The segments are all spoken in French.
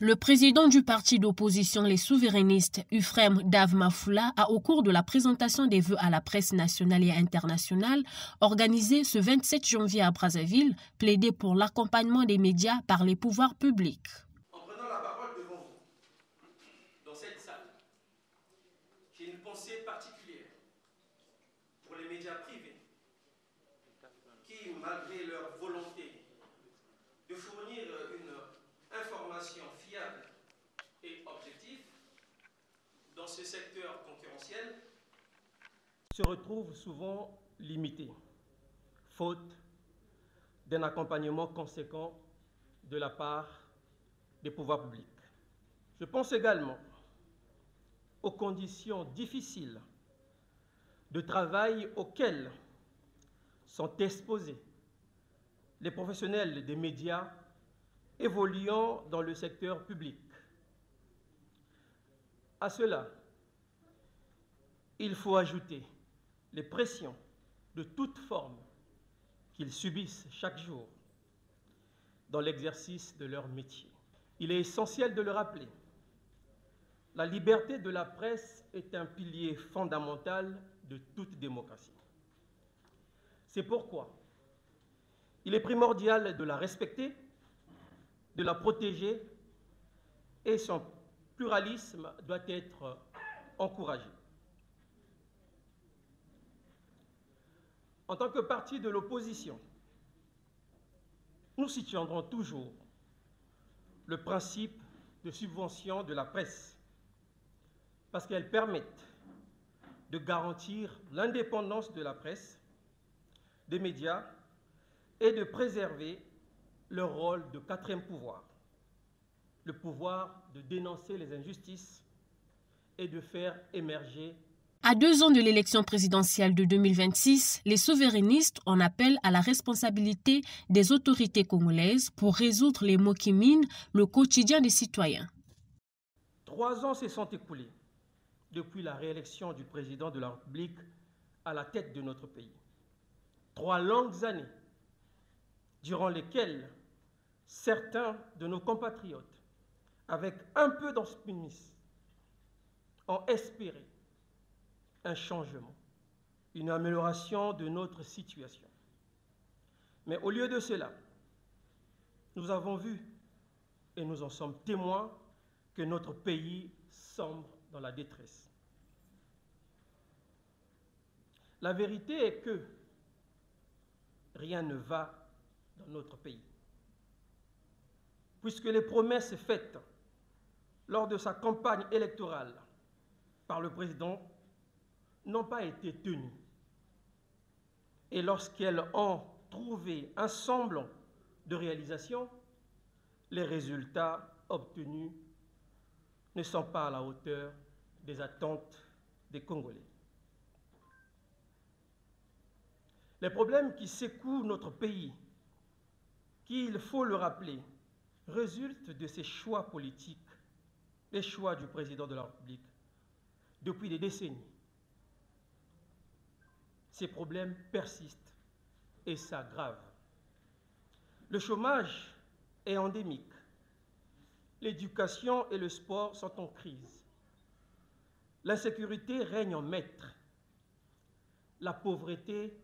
Le président du parti d'opposition Les Souverainistes, Ufrem Dav-Mafoula, a au cours de la présentation des vœux à la presse nationale et internationale, organisée ce 27 janvier à Brazzaville, plaidé pour l'accompagnement des médias par les pouvoirs publics. En prenant la parole devant vous, dans cette salle, j'ai une pensée particulière pour les médias privés qui, malgré leur volonté de fournir une information fiable et objective dans ce secteur concurrentiel, se retrouvent souvent limités, faute d'un accompagnement conséquent de la part des pouvoirs publics. Je pense également aux conditions difficiles de travail auxquelles sont exposés les professionnels des médias évoluant dans le secteur public. À cela, il faut ajouter les pressions de toute forme qu'ils subissent chaque jour dans l'exercice de leur métier. Il est essentiel de le rappeler. La liberté de la presse est un pilier fondamental de toute démocratie. C'est pourquoi il est primordial de la respecter, de la protéger, et son pluralisme doit être encouragé. En tant que parti de l'opposition, nous soutiendrons toujours le principe de subvention de la presse parce qu'elles permettent de garantir l'indépendance de la presse, des médias et de préserver leur rôle de quatrième pouvoir, le pouvoir de dénoncer les injustices et de faire émerger. À 2 ans de l'élection présidentielle de 2026, les souverainistes en appellent à la responsabilité des autorités congolaises pour résoudre les maux qui minent le quotidien des citoyens. 3 ans se sont écoulés depuis la réélection du président de la République à la tête de notre pays. 3 longues années durant lesquelles certains de nos compatriotes, avec un peu d'optimisme, ont espéré un changement, une amélioration de notre situation. Mais au lieu de cela, nous avons vu, et nous en sommes témoins, que notre pays sombre dans la détresse. La vérité est que rien ne va dans notre pays, puisque les promesses faites lors de sa campagne électorale par le président n'ont pas été tenues. Et lorsqu'elles ont trouvé un semblant de réalisation, les résultats obtenus ne sont pas à la hauteur des attentes des Congolais. Les problèmes qui secouent notre pays, qui, il faut le rappeler, résultent de ces choix politiques, les choix du président de la République, depuis des décennies. Ces problèmes persistent et s'aggravent. Le chômage est endémique. L'éducation et le sport sont en crise. L'insécurité règne en maître. La pauvreté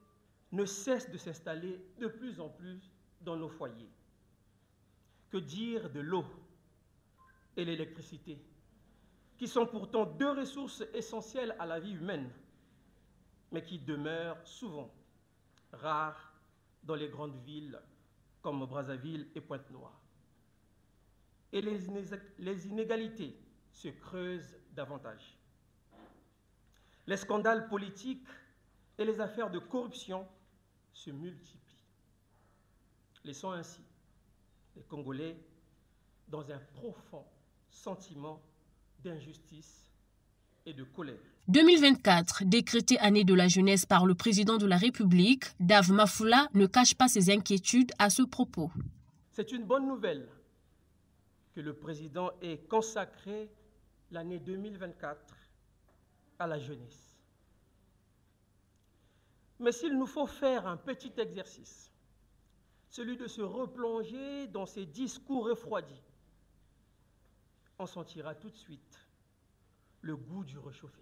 ne cesse de s'installer de plus en plus dans nos foyers. Que dire de l'eau et l'électricité, qui sont pourtant 2 ressources essentielles à la vie humaine, mais qui demeurent souvent rares dans les grandes villes comme Brazzaville et Pointe-Noire. Et les inégalités se creusent davantage. Les scandales politiques et les affaires de corruption se multiplient, laissant ainsi les Congolais dans un profond sentiment d'injustice et de colère. 2024, décrétée année de la jeunesse par le président de la République, Dav-Mafoula ne cache pas ses inquiétudes à ce propos. C'est une bonne nouvelle que le président ait consacré l'année 2024 à la jeunesse. Mais s'il nous faut faire un petit exercice, celui de se replonger dans ces discours refroidis, on sentira tout de suite le goût du réchauffé.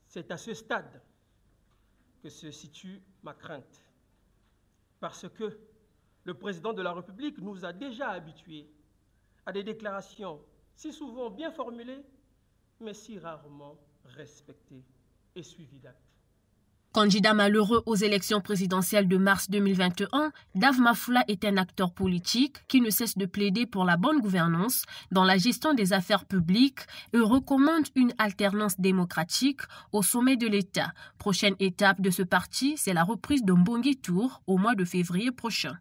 C'est à ce stade que se situe ma crainte, parce que le président de la République nous a déjà habitués à des déclarations si souvent bien formulées, mais si rarement respectées et suivies d'actes. Candidat malheureux aux élections présidentielles de mars 2021, Dave Mafoula est un acteur politique qui ne cesse de plaider pour la bonne gouvernance dans la gestion des affaires publiques et recommande une alternance démocratique au sommet de l'État. Prochaine étape de ce parti, c'est la reprise de Mbongi Tour au mois de février prochain.